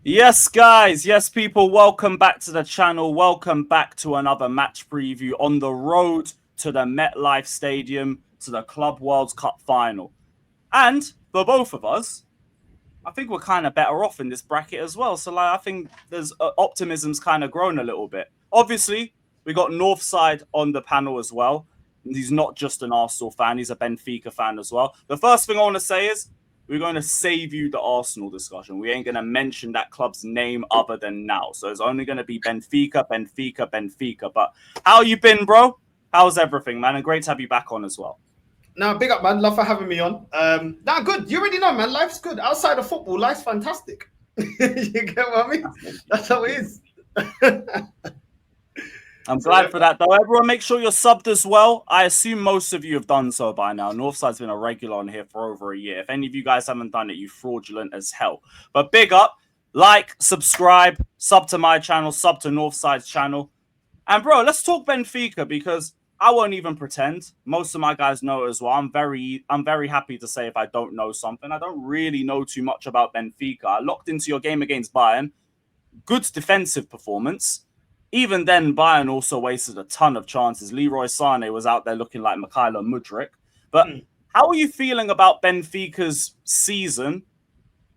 Yes, guys. Yes, people. Welcome back to the channel. Welcome back to another match preview on the road to the MetLife Stadium to the Club World Cup final. And for both of us, I think we're kind of better off in this bracket as well. So, I think there's optimism's kind of grown a little bit. Obviously, we got Northside on the panel as well. And he's not just an Arsenal fan; he's a Benfica fan as well. The first thing I want to say is we're going to save you the Arsenal discussion. We ain't going to mention that club's name other than now. So it's only going to be Benfica, Benfica, Benfica. But how you been, bro? How's everything, man? And great to have you back on as well. Now, big up, man. Love for having me on. Good. You already know, man. Life's good. Outside of football, life's fantastic. You get what I mean? That's how it is. I'm glad for that, though. Everyone, make sure you're subbed as well. I assume most of you have done so by now. Northside's been a regular on here for over a year. If any of you guys haven't done it, you fraudulent as hell. But big up, like, subscribe, sub to my channel, sub to Northside's channel. And, bro, let's talk Benfica because I won't even pretend. Most of my guys know it as well. I'm very happy to say if I don't know something. I don't really know too much about Benfica. I locked into your game against Bayern. Good defensive performance. Even then, Bayern also wasted a ton of chances. Leroy Sané was out there looking like Mikhailo Mudryk. But how are you feeling about Benfica's season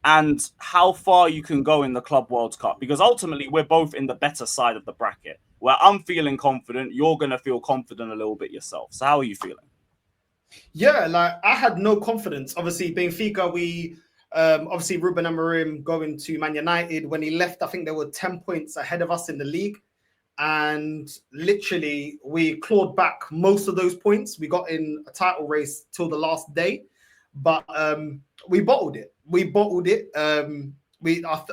and how far you can go in the Club World Cup? Because ultimately, we're both in the better side of the bracket. Where I'm feeling confident, you're going to feel confident a little bit yourself. So how are you feeling? Yeah, like I had no confidence. Obviously, Benfica, we obviously Ruben Amorim going to Man United. When he left, I think there were 10 points ahead of us in the league. And literally, we clawed back most of those points. We got in a title race till the last day, but we bottled it.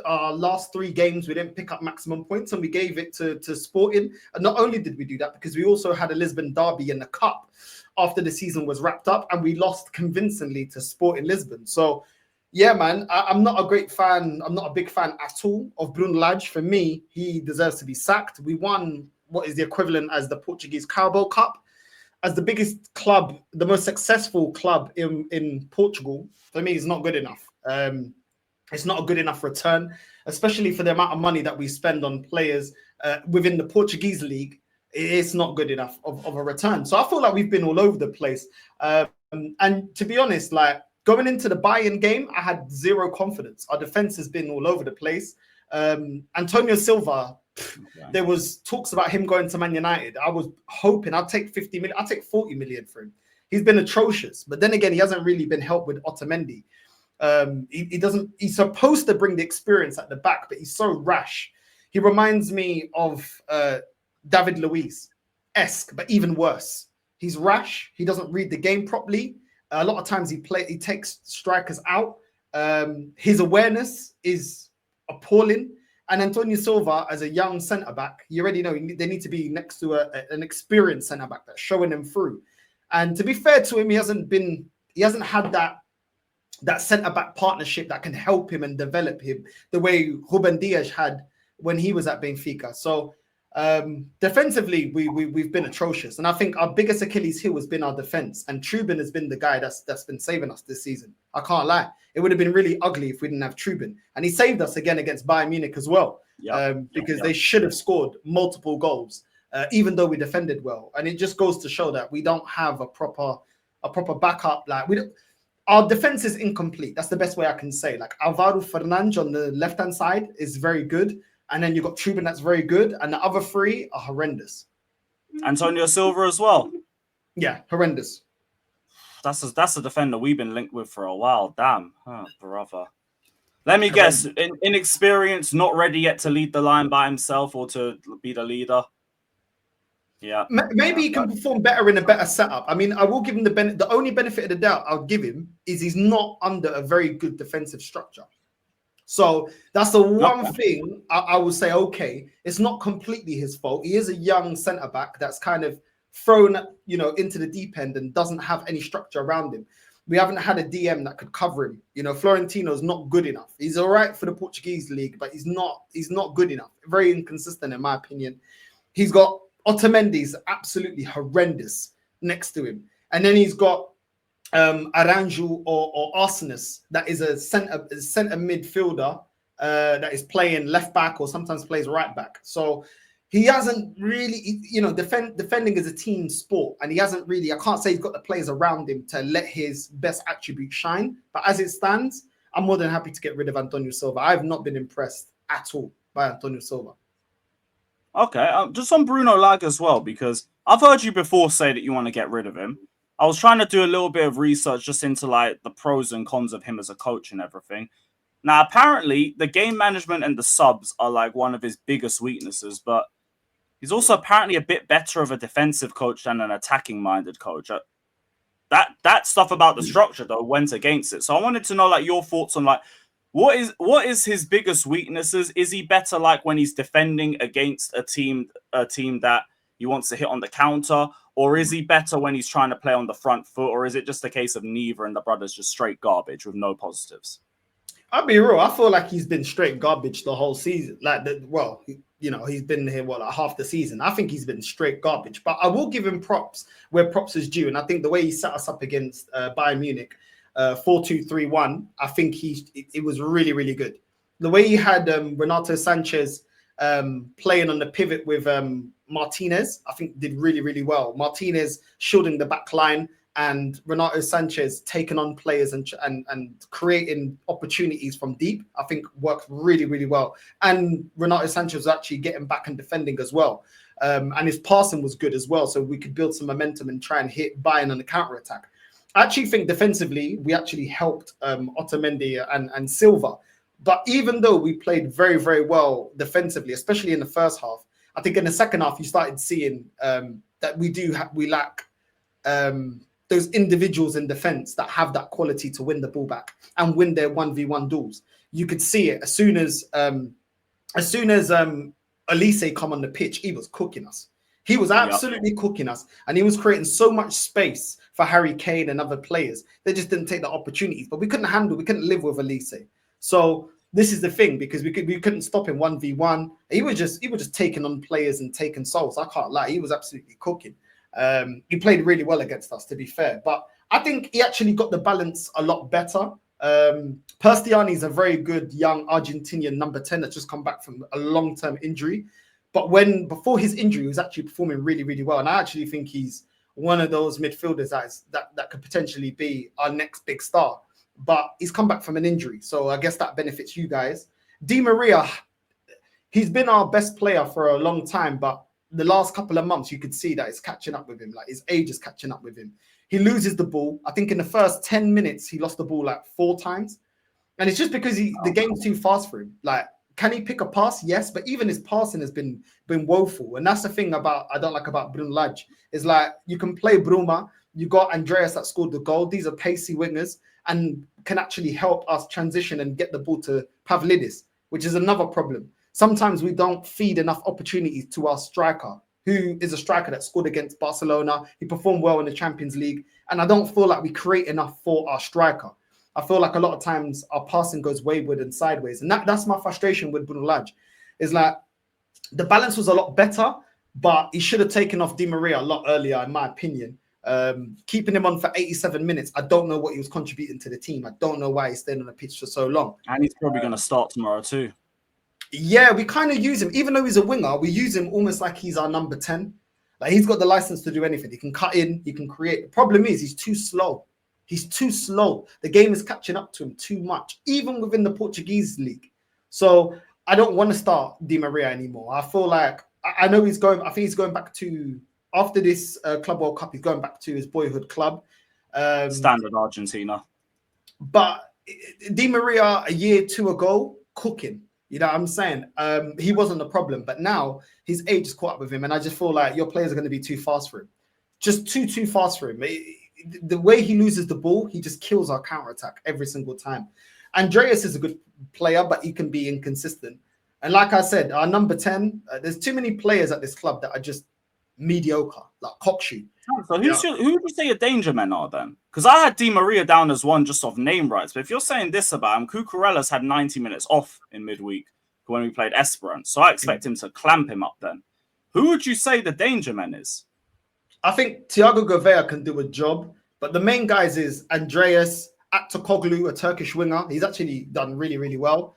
Our last 3 games, we didn't pick up maximum points, and we gave it to Sporting. And not only did we do that, because we also had a Lisbon derby in the cup after the season was wrapped up, and we lost convincingly to Sporting Lisbon. So yeah, man, I'm not a great fan. I'm not a big fan at all of Bruno Lage. For me, he deserves to be sacked. We won what is the equivalent as the Portuguese Carabao Cup, as the biggest club, the most successful club in Portugal. For me, it's not good enough. It's not a good enough return, especially for the amount of money that we spend on players within the Portuguese league. It's not good enough of a return. So I feel like we've been all over the place. And to be honest, like, going into the Bayern game, I had zero confidence. Our defense has been all over the place. Antonio Silva, there was talks about him going to Man United. I was hoping I'd take 50 million. I'd take 40 million for him. He's been atrocious. But then again, he hasn't really been helped with Otamendi. He doesn't. He's supposed to bring the experience at the back, but he's so rash. He reminds me of David Luiz-esque, but even worse. He's rash. He doesn't read the game properly. A lot of times he takes strikers out. His awareness is appalling. And Antonio Silva, as a young centre back, you already know they need to be next to an experienced centre back that's showing them through. And to be fair to him, he hasn't had that centre back partnership that can help him and develop him the way Ruben Dias had when he was at Benfica. So defensively, we've been atrocious, and I think our biggest Achilles heel has been our defense. And Trubin has been the guy that's been saving us this season. I can't lie; it would have been really ugly if we didn't have Trubin, and he saved us again against Bayern Munich as well, because they should have scored multiple goals, even though we defended well. And it just goes to show that we don't have a proper backup. Like our defense is incomplete. That's the best way I can say. Like Alvaro Fernandes on the left hand side is very good. And then you've got Trubin that's very good. And the other 3 are horrendous. Antonio Silva as well. Yeah, horrendous. That's a defender we've been linked with for a while. Damn. Brother. Let me guess. Inexperienced, not ready yet to lead the line by himself or to be the leader. Yeah. Maybe he can perform better in a better setup. I mean, I will give him the only benefit of the doubt I'll give him is he's not under a very good defensive structure. So that's the one thing I will say, okay, it's not completely his fault. He is a young centre-back that's kind of thrown, into the deep end and doesn't have any structure around him. We haven't had a DM that could cover him. Florentino's not good enough. He's all right for the Portuguese league, but he's not good enough. Very inconsistent, in my opinion. He's got Otamendi's absolutely horrendous next to him. And then he's got Aranju or Arsenis, that is a centre midfielder that is playing left back or sometimes plays right back. So he hasn't really, defending is a team sport, and he hasn't really, I can't say he's got the players around him to let his best attribute shine. But as it stands, I'm more than happy to get rid of Antonio Silva. I've not been impressed at all by Antonio Silva. Okay, just on Bruno Lage as well, because I've heard you before say that you want to get rid of him. I was trying to do a little bit of research just into like the pros and cons of him as a coach and everything. Now, apparently, the game management and the subs are like one of his biggest weaknesses, but he's also apparently a bit better of a defensive coach than an attacking-minded coach. That stuff about the structure, though, went against it. So I wanted to know like your thoughts on like what is his biggest weaknesses? Is he better like when he's defending against a team that he wants to hit on the counter, or is he better when he's trying to play on the front foot, or is it just a case of neither and the brother's just straight garbage with no positives? I'll be real. I feel like he's been straight garbage the whole season. He's been here like half the season. I think he's been straight garbage. But I will give him props where props is due. And I think the way he set us up against Bayern Munich, 4-2-3-1, I think it was really, really good. The way he had Renato Sanchez playing on the pivot with Martinez, I think did really, really well. Martinez shielding the back line, and Renato Sanchez taking on players and creating opportunities from deep, I think worked really, really well. And Renato Sanchez was actually getting back and defending as well. And his passing was good as well. So we could build some momentum and try and hit Bayern on the counter-attack. I actually think defensively, we actually helped Otamendi and Silva. But even though we played very, very well defensively, especially in the first half, I think in the second half, you started seeing that we lack those individuals in defense that have that quality to win the ball back and win their 1v1 duels. You could see it as soon as Elise come on the pitch, he was cooking us. He was absolutely cooking us, and he was creating so much space for Harry Kane and other players. They just didn't take the opportunities, but we couldn't live with Elise. So this is the thing, because we couldn't stop him 1v1. He was just taking on players and taking souls. I can't lie, he was absolutely cooking. He played really well against us, to be fair, but I think he actually got the balance a lot better. Perstiani is a very good young Argentinian number 10 that's just come back from a long-term injury. But before his injury, he was actually performing really, really well. And I actually think he's one of those midfielders that could potentially be our next big star. But he's come back from an injury, so I guess that benefits you guys. Di Maria, he's been our best player for a long time, but the last couple of months, you could see that it's catching up with him. Like his age is catching up with him. He loses the ball. I think in the first 10 minutes, he lost the ball like 4 times. And it's just because the game's too fast for him. Like, can he pick a pass? Yes, but even his passing has been woeful. And that's the thing I don't like about Bruno Lage. Is like, you can play Bruma. You got Andreas that scored the goal. These are pacey wingers and can actually help us transition and get the ball to Pavlidis, which is another problem. Sometimes we don't feed enough opportunities to our striker, who is a striker that scored against Barcelona. He performed well in the Champions League. And I don't feel like we create enough for our striker. I feel like a lot of times our passing goes wayward and sideways. And that's my frustration with Bruno Lage. Is like the balance was a lot better, but he should have taken off Di Maria a lot earlier, in my opinion. Keeping him on for 87 minutes, I don't know what he was contributing to the team. I don't know why he stayed on the pitch for so long. And he's probably going to start tomorrow too. Yeah, we kind of use him, even though he's a winger, we use him almost like he's our number 10. Like, he's got the license to do anything. He can cut in, he can create. The problem is he's too slow. He's too slow. The game is catching up to him too much, even within the Portuguese league. So I don't want to start Di Maria anymore. I feel like, I know I think he's going back to, after this Club World Cup, he's going back to his boyhood club. Standard Argentina. But Di Maria, a year or 2 ago, cooking. You know what I'm saying? He wasn't the problem, but now his age is caught up with him, and I just feel like your players are going to be too fast for him. Just too fast for him. The way he loses the ball, he just kills our counter-attack every single time. Andreas is a good player, but he can be inconsistent. And like I said, our number 10, there's too many players at this club that are just mediocre, like cockshoe. So who would you say your danger men are then? Because I had Di Maria down as one just off name rights. But if you're saying this about him, Cucurella's had 90 minutes off in midweek when we played Esperance. So I expect him to clamp him up then. Who would you say the danger man is? I think Thiago Gouveia can do a job. But the main guys is Andreas, Aktoglu, a Turkish winger. He's actually done really, really well.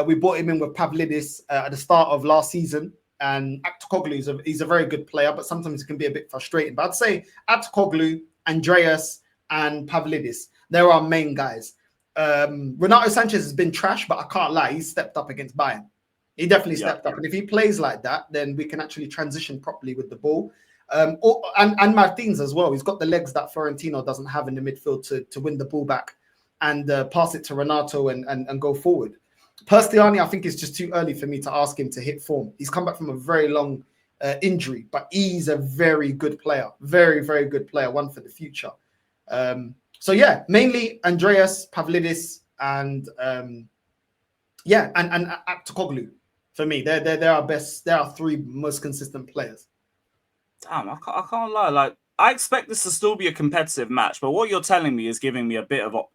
We brought him in with Pavlidis at the start of last season. And Aktoglu, he's a very good player, but sometimes it can be a bit frustrating. But I'd say Aktoglu, Andreas, and Pavlidis, they're our main guys. Renato Sanchez has been trash, but I can't lie, he's stepped up against Bayern. He definitely stepped up. And if he plays like that, then we can actually transition properly with the ball. And Martins as well. He's got the legs that Florentino doesn't have in the midfield to win the ball back and pass it to Renato and go forward. Perstiani, I think it's just too early for me to ask him to hit form. He's come back from a very long injury, but he's a very good player. Very, very good player, one for the future. So yeah, mainly Andreas, Pavlidis, and Aktoglu. For me, they're our best. They're our three most consistent players. Damn, I can't lie. Like, I expect this to still be a competitive match, but what you're telling me is giving me a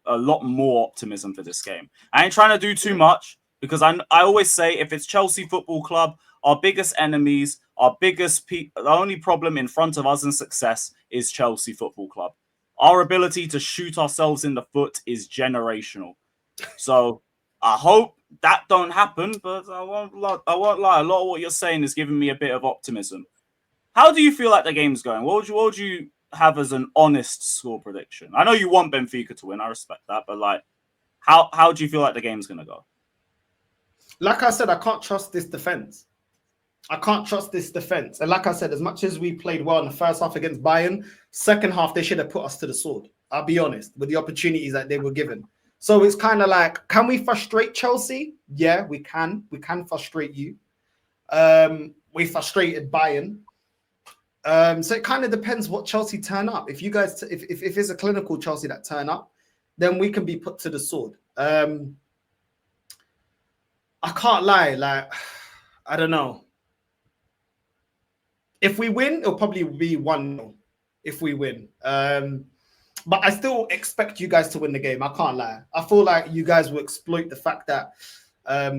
lot more optimism for this game. I ain't trying to do too much because I always say if it's Chelsea Football Club, our biggest enemies, the only problem in front of us in success is Chelsea Football Club. Our ability to shoot ourselves in the foot is generational. So I hope that don't happen, but I won't lie. A lot of what you're saying is giving me a bit of optimism. How do you feel like the game's going? What would you have as an honest score prediction? I know you want Benfica to win. I respect that. But, like, how do you feel like the game's going to go? Like I said, I can't trust this defense. I can't trust this defense. And like I said, as much as we played well in the first half against Bayern, second half, they should have put us to the sword. I'll be honest, with the opportunities that they were given. So it's kind of like, can we frustrate Chelsea? Yeah, we can. We can frustrate you. We frustrated Bayern. So it kind of depends what Chelsea turn up. If you guys, if it's a clinical Chelsea that turn up, then we can be put to the sword. I can't lie. Like, I don't know. If we win, it'll probably be 1-0 if we win. But I still expect you guys to win the game. I can't lie. I feel like you guys will exploit the fact that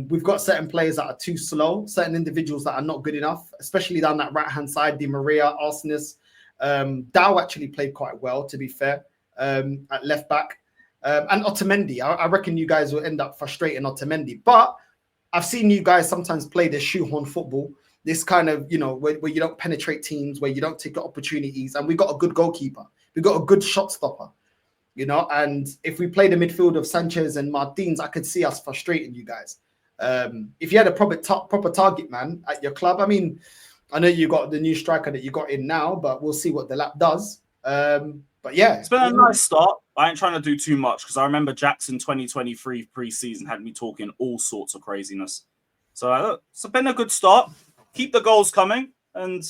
we've got certain players that are too slow, certain individuals that are not good enough, especially down that right-hand side, Di Maria, Arsenis. Dow actually played quite well, to be fair, at left back. And Otamendi. I reckon you guys will end up frustrating Otamendi. But I've seen you guys sometimes play this shoehorn football, this kind of, where you don't penetrate teams, where you don't take opportunities. And we got a good goalkeeper. We got a good shot stopper, and if we play the midfield of Sanchez and Martins, I could see us frustrating you guys. If you had a proper target man at your club, I mean, I know you got the new striker that you got in now, but we'll see what the lap does. But yeah. It's been a nice start. I ain't trying to do too much because I remember Jackson 2023 pre-season had me talking all sorts of craziness. So it's been a good start. Keep the goals coming. And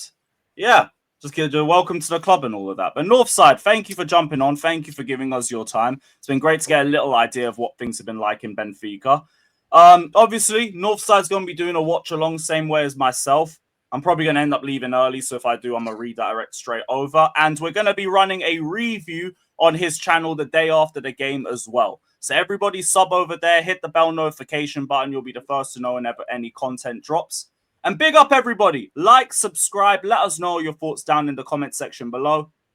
yeah, just welcome to the club and all of that. But Northside, thank you for jumping on. Thank you for giving us your time. It's been great to get a little idea of what things have been like in Benfica. Obviously, Northside's going to be doing a watch along same way as myself. I'm probably going to end up leaving early, so if I do, I'm going to redirect straight over. And we're going to be running a review on his channel the day after the game as well. So everybody sub over there, hit the bell notification button. You'll be the first to know whenever any content drops. And big up everybody. Like, subscribe. Let us know your thoughts down in the comment section below.